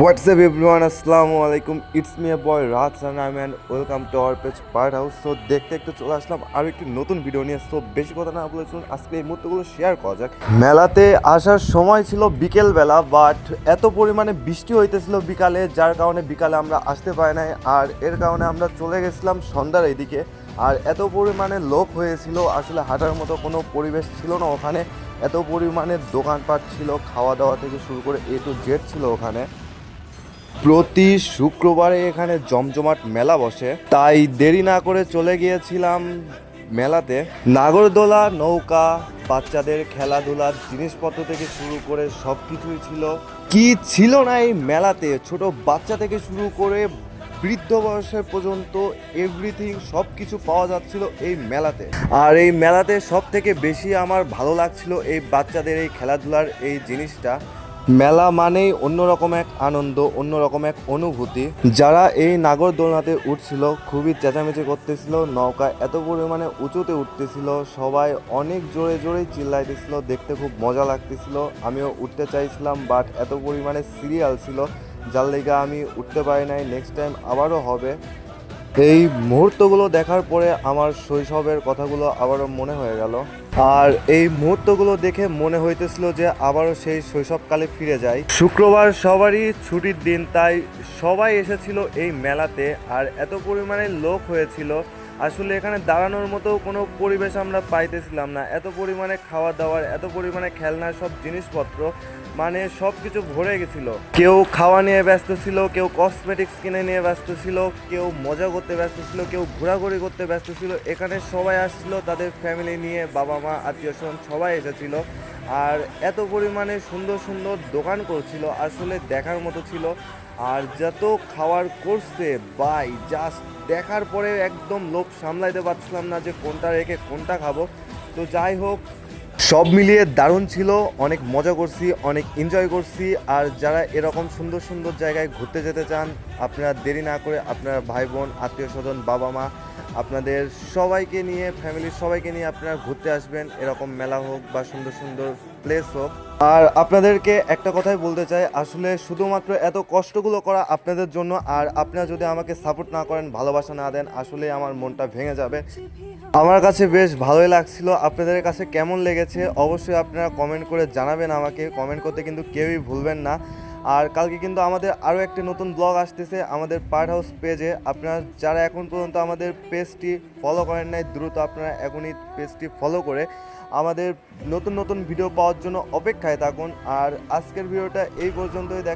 What's up everyone, আসসালামু আলাইকুম, it's me a boy Raj Sanam and welcome to our page part house. So দেখতে একটু চলে আসলাম আর একটি নতুন ভিডিও নিয়ে। সো বেশি কথা না বলে চলুন আজকে এই মুহূর্তগুলো শেয়ার করা যাক। মেলাতে আসার সময় ছিল বিকেলবেলা, বাট এত পরিমাণে বৃষ্টি হইতেছিল বিকালে, যার কারণে বিকালে আমরা আসতে পারি নাই। আর এর কারণে আমরা চলে গেছিলাম সন্ধ্যার এইদিকে। আর এত পরিমাণে লোক হয়েছিল, আসলে হাঁটার মতো কোনো পরিবেশ ছিল না ওখানে। এত পরিমাণে দোকানপাট ছিল, খাওয়া দাওয়া থেকে শুরু করে এ টু জেড ছিল ওখানে। প্রতি শুক্রবারে এখানে জমজমাট মেলা বসে, তাই দেরি না করে চলে গিয়েছিলাম মেলাতে। নাগরদোলা, নৌকা, বাচ্চাদের খেলাধুলার জিনিসপত্র থেকে শুরু করে সব কিছুই ছিল। কি ছিল না এই মেলাতে, ছোট বাচ্চা থেকে শুরু করে বৃদ্ধ বয়সের পর্যন্ত এভরিথিং সব কিছু পাওয়া যাচ্ছিল এই মেলাতে। আর এই মেলাতে সব থেকে বেশি আমার ভালো লাগছিল এই বাচ্চাদের এই খেলাধুলার এই জিনিসটা। মেলা মানেই অন্যরকম এক আনন্দ, অন্যরকম এক অনুভূতি। যারা এই নাগরদোলনাতে উঠছিল খুবই চেঁচামেচি করতেছিল, নৌকা এত পরিমাণে উঁচুতে উঠতেছিল, সবাই অনেক জোরে জোরে চিল্লাইতেছিল, দেখতে খুব মজা লাগতেছিল। আমিও উঠতে চাইছিলাম, বাট এত পরিমাণে সিরিয়াল ছিল যার লেগে আমি উঠতে পারি নাই। নেক্সট টাইম আবারও হবে। এই মুহূর্তগুলো দেখার পরে আমার শৈশবের কথাগুলো আবারও মনে হয়ে গেল। আর এই মুহূর্তগুলো দেখে মনে হইতেছিল যে আবারও সেই শৈশবকালে ফিরে যাই। শুক্রবার সবারই ছুটির দিন, তাই সবাই এসেছিল এই মেলাতে। আর এত পরিমাণে লোক হয়েছিল, আসলে এখানে দাঁড়ানোর মতো কোনো পরিবেশ আমরা পাইতেছিলাম না। এত পরিমাণে খাওয়া দাওয়ার, এত পরিমাণে খেলনার সব জিনিসপত্র, মানে সব কিছু ভরে গেছিল। কেউ খাওয়া নিয়ে ব্যস্ত ছিল, কেউ কসমেটিক্স কিনে নিয়ে ব্যস্ত ছিল, কেউ মজা করতে ব্যস্ত ছিল, কেউ ঘোরাঘুরি করতে ব্যস্ত ছিল। এখানে সবাই আসছিল তাদের ফ্যামিলি নিয়ে, বাবা মা আত্মীয় স্বজন সবাই এসেছিল। আর এত পরিমাণে সুন্দর সুন্দর দোকান করছিল, আসলে দেখার মতো ছিল। আর যত খাওয়ার করছে বাই, জাস্ট দেখার পরে একদম লোভ সামলাইতে পারছিলাম না যে কোনটা রেখে কোনটা খাবো। তো যাই হোক, সব মিলিয়ে দারুণ ছিল, অনেক মজা করছি, অনেক এনজয় করছি। আর যারা এরকম সুন্দর সুন্দর জায়গায় ঘুরতে যেতে চান, আপনারা দেরি না করে আপনার ভাই বোন আত্মীয় স্বজন বাবা মা আপনাদের সবাইকে নিয়ে, ফ্যামিলির সবাইকে নিয়ে আপনারা ঘুরতে আসবেন, এরকম মেলা হোক বা সুন্দর সুন্দর প্লেস হোক। আর আপনাদেরকে একটা কথাই বলতে চাই, আসলে শুধুমাত্র এত কষ্টগুলো করা আপনাদের জন্য। আর আপনারা যদি আমাকে সাপোর্ট না করেন, ভালোবাসা না দেন, আসলে আমার মনটা ভেঙে যাবে। আমার কাছে বেশ ভালোই লাগছিল। আপনাদের কাছে কেমন লেগেছে অবশ্যই আপনারা কমেন্ট করে জানাবেন আমাকে। কমেন্ট করতে কিন্তু কেউই ভুলবেন না। আর কালকে কিন্তু আমাদের আরও একটি নতুন ব্লগ আসতেছে আমাদের পার্ট হাউস পেজে। আপনারা যারা এখন পর্যন্ত আমাদের পেজটি ফলো করেন নাই, দ্রুত আপনারা এখনই পেজটি ফলো করে আমাদের নতুন নতুন ভিডিও পাওয়ার জন্য অপেক্ষায় থাকুন। আর আজকের ভিডিওটা এই পর্যন্তই।